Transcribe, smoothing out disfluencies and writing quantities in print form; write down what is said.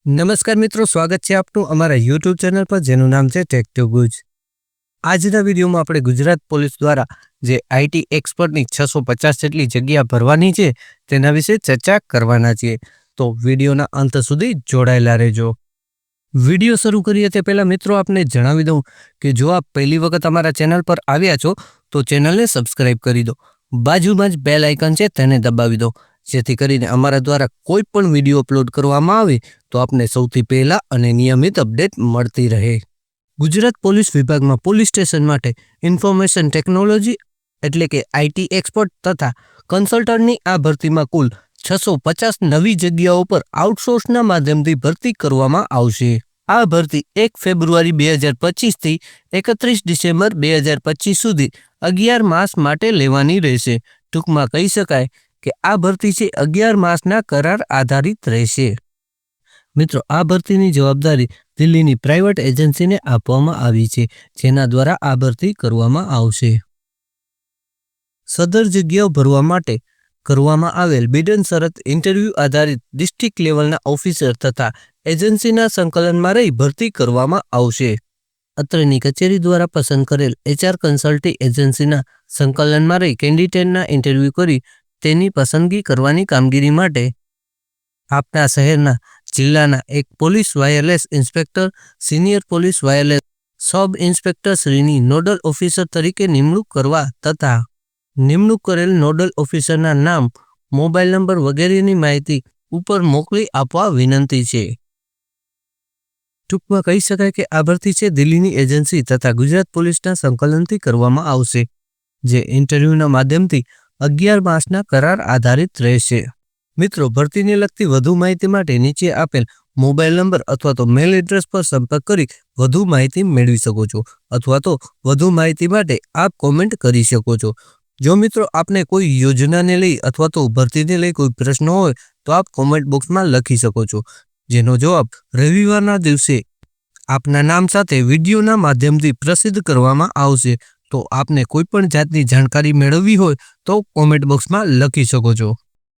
નમસ્કાર મિત્રો, સ્વાગત છે આપનું અમારા યુટ્યુબ ચેનલ પર જેનું નામ છે ટેક ટુ ગુજ। આજના વિડીયોમાં આપણે ગુજરાત પોલીસ દ્વારા જે આઈટી એક્સપર્ટની 650 જેટલી જગ્યા ભરવાની છે તેના વિશે ચર્ચા કરવાના છીએ, તો વિડીયોના અંત સુધી જોડાયેલા રહેજો। વિડીયો શરૂ કરીએ તે પહેલાં મિત્રો આપને જણાવી દઉં કે જો આપ પહેલી વખત અમારા ચેનલ પર આવ્યા છો તો ચેનલને સબસ્ક્રાઇબ કરી દો, બાજુમાં જ બેલ આઇકન છે તેને દબાવી દો, જેથી કરીને અમારા દ્વારા કોઈ પણ વિડીયો અપલોડ કરવામાં આવે તો આપને સૌથી પહેલા અને નિયમિત અપડેટ મળતી રહે। ગુજરાત પોલીસ વિભાગમાં પોલીસ સ્ટેશન માટે ઇન્ફોર્મેશન ટેકનોલોજી એટલે કે આઈટી એક્સપર્ટ તથા કન્સલ્ટન્ટની આ ભરતીમાં કુલ 650 નવી જગ્યાઓ પર આઉટસોર્સના માધ્યમથી ભરતી કરવામાં આવશે। આ ભરતી 1 ફેબ્રુઆરી 2025 થી 31 ડિસેમ્બર 2025 સુધી 11 માસ માટે લેવાની રહેશે। ટૂંકમાં કહી શકાય કે આ ભરતી છે 11 માસના કરાર આધારિત રહેશે। મિત્રો, આ ભરતીની જવાબદારી દિલ્હીની પ્રાઇવેટ એજન્સીને આપવામાં આવી છે, જેના દ્વારા આ ભરતી કરવામાં આવશે। સદર જગ્યાઓ ભરવા માટે કરવામાં આવેલ બિનશરત ઇન્ટરવ્યૂ આધારિત ડિસ્ટ્રિક્ટ લેવલના ઓફિસર તથા એજન્સીના સંકલનમાં રહી ભરતી કરવામાં આવશે। અત્રેની કચેરી દ્વારા પસંદ કરેલ HR કન્સલ્ટી એજન્સીના સંકલનમાં રહી કેન્ડિડેટના ઇન્ટરવ્યૂ કરી તેની પસંદગી કરવાની કામગીરી માટે આપના શહેરના જિલ્લાના એક police wireless inspector, senior police wireless sub inspector શ્રીની નોડલ ઓફિસર તરીકે નિમણૂક કરવા તથા નિમણૂક કરેલ નોડલ ઓફિસરના નામ, મોબાઈલ નંબર વગેરેની માહિતી ઉપર મોકલી આપવા વિનંતી છે। ટૂંકમાં કહી શકાય કે આ ભરતી છે દિલ્હીની એજન્સી તથા ગુજરાત પોલીસના સંકલનથી કરવામાં આવશે, જે ઇન્ટરવ્યૂના માધ્યમથી 11 માસના કરાર આધારિત રહેશે। મિત્રો, ભરતીને લગતી વધુ માહિતી માટે નીચે આપેલ મોબાઈલ નંબર અથવા તો મેલ એડ્રેસ પર સંપર્ક કરી વધુ માહિતી મેળવી શકો છો, અથવા તો વધુ માહિતી માટે આપ કોમેન્ટ કરી શકો છો। જો મિત્રો આપને કોઈ યોજનાને લઈ અથવા તો ભરતીને લઈ કોઈ પ્રશ્ન હોય તો આપ કોમેન્ટ બોક્સમાં લખી શકો છો, જેનો જવાબ રવિવારના દિવસે આપના નામ સાથે વિડીયોના માધ્યમથી પ્રસિદ્ધ કરવામાં આવશે। તો આપને કોઈ પણ જાતની જાણકારી મેળવવી હોય તો કોમેન્ટ બોક્સમાં લખી શકો છો।